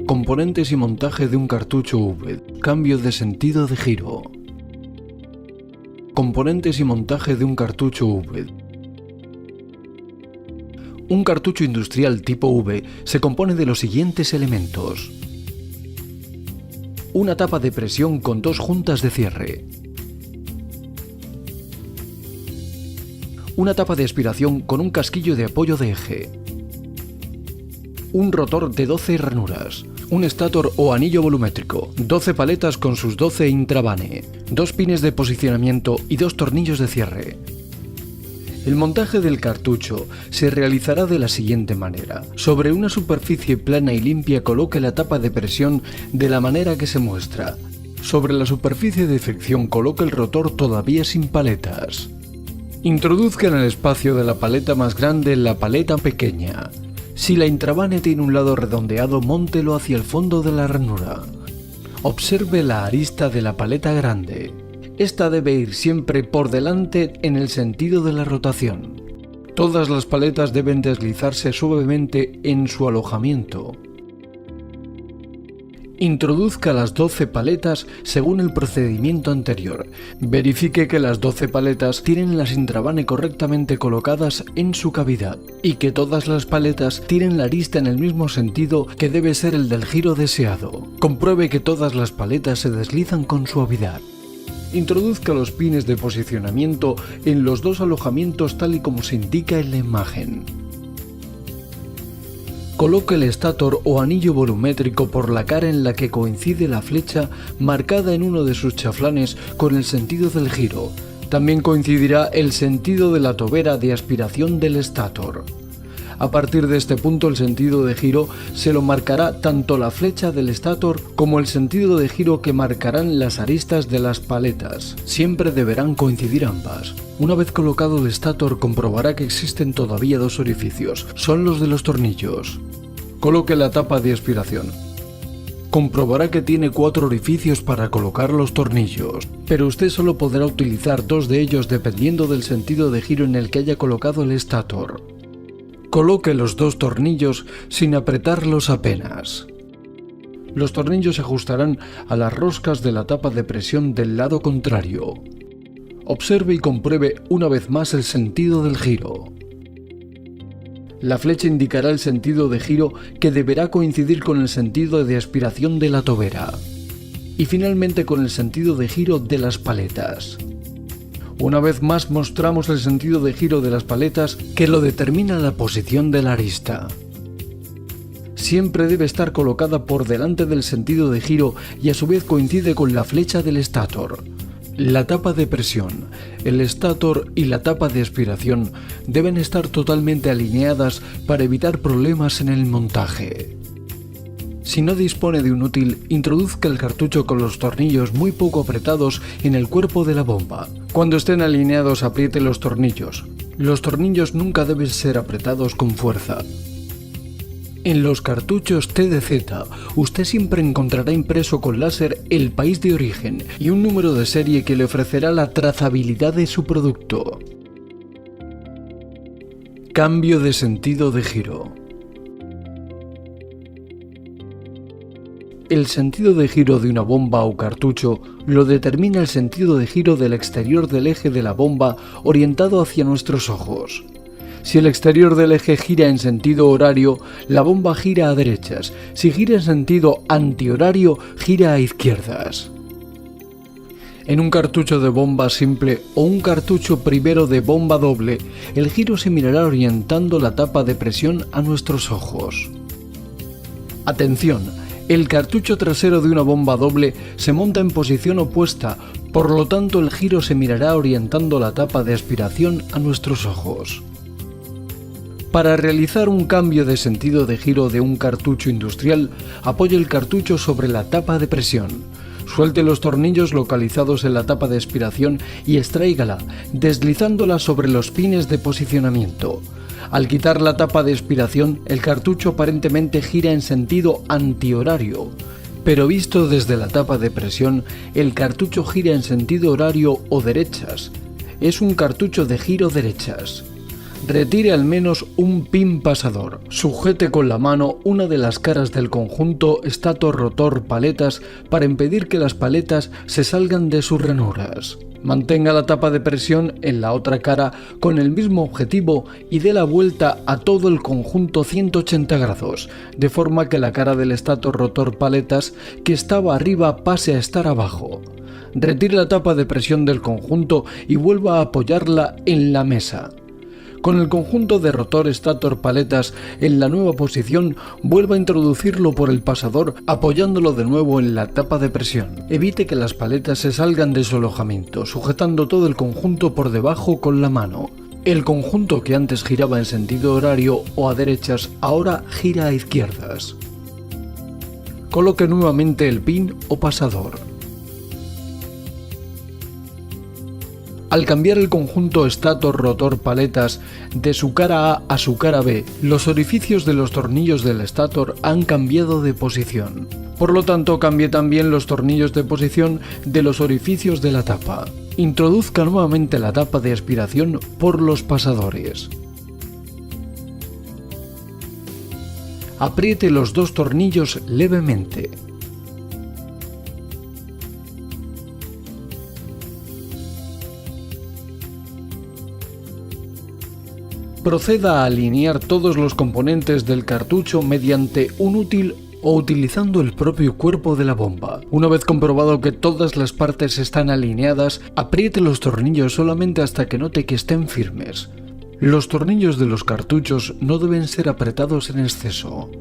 Componentes y montaje de un cartucho V. Cambio de sentido de giro. Componentes y montaje de un cartucho V. Un cartucho industrial tipo V se compone de los siguientes elementos: una tapa de presión con dos juntas de cierre, una tapa de aspiración con un casquillo de apoyo de eje, un rotor de 12 ranuras, un estator o anillo volumétrico, 12 paletas con sus 12 intravane, 2 pines de posicionamiento y 2 tornillos de cierre. El montaje del cartucho se realizará de la siguiente manera. Sobre una superficie plana y limpia coloque la tapa de presión de la manera que se muestra. Sobre la superficie de fricción coloque el rotor todavía sin paletas. Introduzca en el espacio de la paleta más grande la paleta pequeña. Si la intravane tiene un lado redondeado, móntelo hacia el fondo de la ranura. Observe la arista de la paleta grande. Esta debe ir siempre por delante en el sentido de la rotación. Todas las paletas deben deslizarse suavemente en su alojamiento. Introduzca las 12 paletas según el procedimiento anterior. Verifique que las 12 paletas tienen las intravane correctamente colocadas en su cavidad y que todas las paletas tienen la arista en el mismo sentido que debe ser el del giro deseado. Compruebe que todas las paletas se deslizan con suavidad. Introduzca los pines de posicionamiento en los dos alojamientos tal y como se indica en la imagen. Coloque el estator o anillo volumétrico por la cara en la que coincide la flecha marcada en uno de sus chaflanes con el sentido del giro. También coincidirá el sentido de la tobera de aspiración del estator. A partir de este punto el sentido de giro se lo marcará tanto la flecha del estator como el sentido de giro que marcarán las aristas de las paletas. Siempre deberán coincidir ambas. Una vez colocado el estator comprobará que existen todavía dos orificios, son los de los tornillos. Coloque la tapa de aspiración. Comprobará que tiene 4 orificios para colocar los tornillos, pero usted solo podrá utilizar 2 de ellos dependiendo del sentido de giro en el que haya colocado el estator. Coloque los 2 tornillos sin apretarlos apenas. Los tornillos se ajustarán a las roscas de la tapa de presión del lado contrario. Observe y compruebe una vez más el sentido del giro. La flecha indicará el sentido de giro que deberá coincidir con el sentido de aspiración de la tobera y finalmente con el sentido de giro de las paletas. Una vez más mostramos el sentido de giro de las paletas que lo determina la posición de la arista. Siempre debe estar colocada por delante del sentido de giro y a su vez coincide con la flecha del estator. La tapa de presión, el estator y la tapa de aspiración deben estar totalmente alineadas para evitar problemas en el montaje. Si no dispone de un útil, introduzca el cartucho con los tornillos muy poco apretados en el cuerpo de la bomba. Cuando estén alineados, apriete los tornillos. Los tornillos nunca deben ser apretados con fuerza. En los cartuchos TDZ, usted siempre encontrará impreso con láser el país de origen y un número de serie que le ofrecerá la trazabilidad de su producto. Cambio de sentido de giro. El sentido de giro de una bomba o cartucho lo determina el sentido de giro del exterior del eje de la bomba orientado hacia nuestros ojos. Si el exterior del eje gira en sentido horario, la bomba gira a derechas. Si gira en sentido antihorario, gira a izquierdas. En un cartucho de bomba simple o un cartucho primero de bomba doble, el giro se mirará orientando la tapa de presión a nuestros ojos. Atención, el cartucho trasero de una bomba doble se monta en posición opuesta, por lo tanto el giro se mirará orientando la tapa de aspiración a nuestros ojos. Para realizar un cambio de sentido de giro de un cartucho industrial, apoye el cartucho sobre la tapa de presión. Suelte los tornillos localizados en la tapa de aspiración y extráigala, deslizándola sobre los pines de posicionamiento. Al quitar la tapa de aspiración, el cartucho aparentemente gira en sentido antihorario, pero visto desde la tapa de presión, el cartucho gira en sentido horario o derechas. Es un cartucho de giro derechas. Retire al menos un pin pasador. Sujete con la mano una de las caras del conjunto estator-rotor paletas para impedir que las paletas se salgan de sus ranuras. Mantenga la tapa de presión en la otra cara con el mismo objetivo y dé la vuelta a todo el conjunto 180 grados, de forma que la cara del estator-rotor paletas que estaba arriba pase a estar abajo. Retire la tapa de presión del conjunto y vuelva a apoyarla en la mesa. Con el conjunto de rotor estator paletas en la nueva posición, vuelva a introducirlo por el pasador apoyándolo de nuevo en la tapa de presión. Evite que las paletas se salgan de su alojamiento, sujetando todo el conjunto por debajo con la mano. El conjunto que antes giraba en sentido horario o a derechas ahora gira a izquierdas. Coloque nuevamente el pin o pasador. Al cambiar el conjunto estator-rotor paletas de su cara A a su cara B, los orificios de los tornillos del estator han cambiado de posición. Por lo tanto, cambie también los tornillos de posición de los orificios de la tapa. Introduzca nuevamente la tapa de aspiración por los pasadores. Apriete los dos tornillos levemente. Proceda a alinear todos los componentes del cartucho mediante un útil o utilizando el propio cuerpo de la bomba. Una vez comprobado que todas las partes están alineadas, apriete los tornillos solamente hasta que note que estén firmes. Los tornillos de los cartuchos no deben ser apretados en exceso.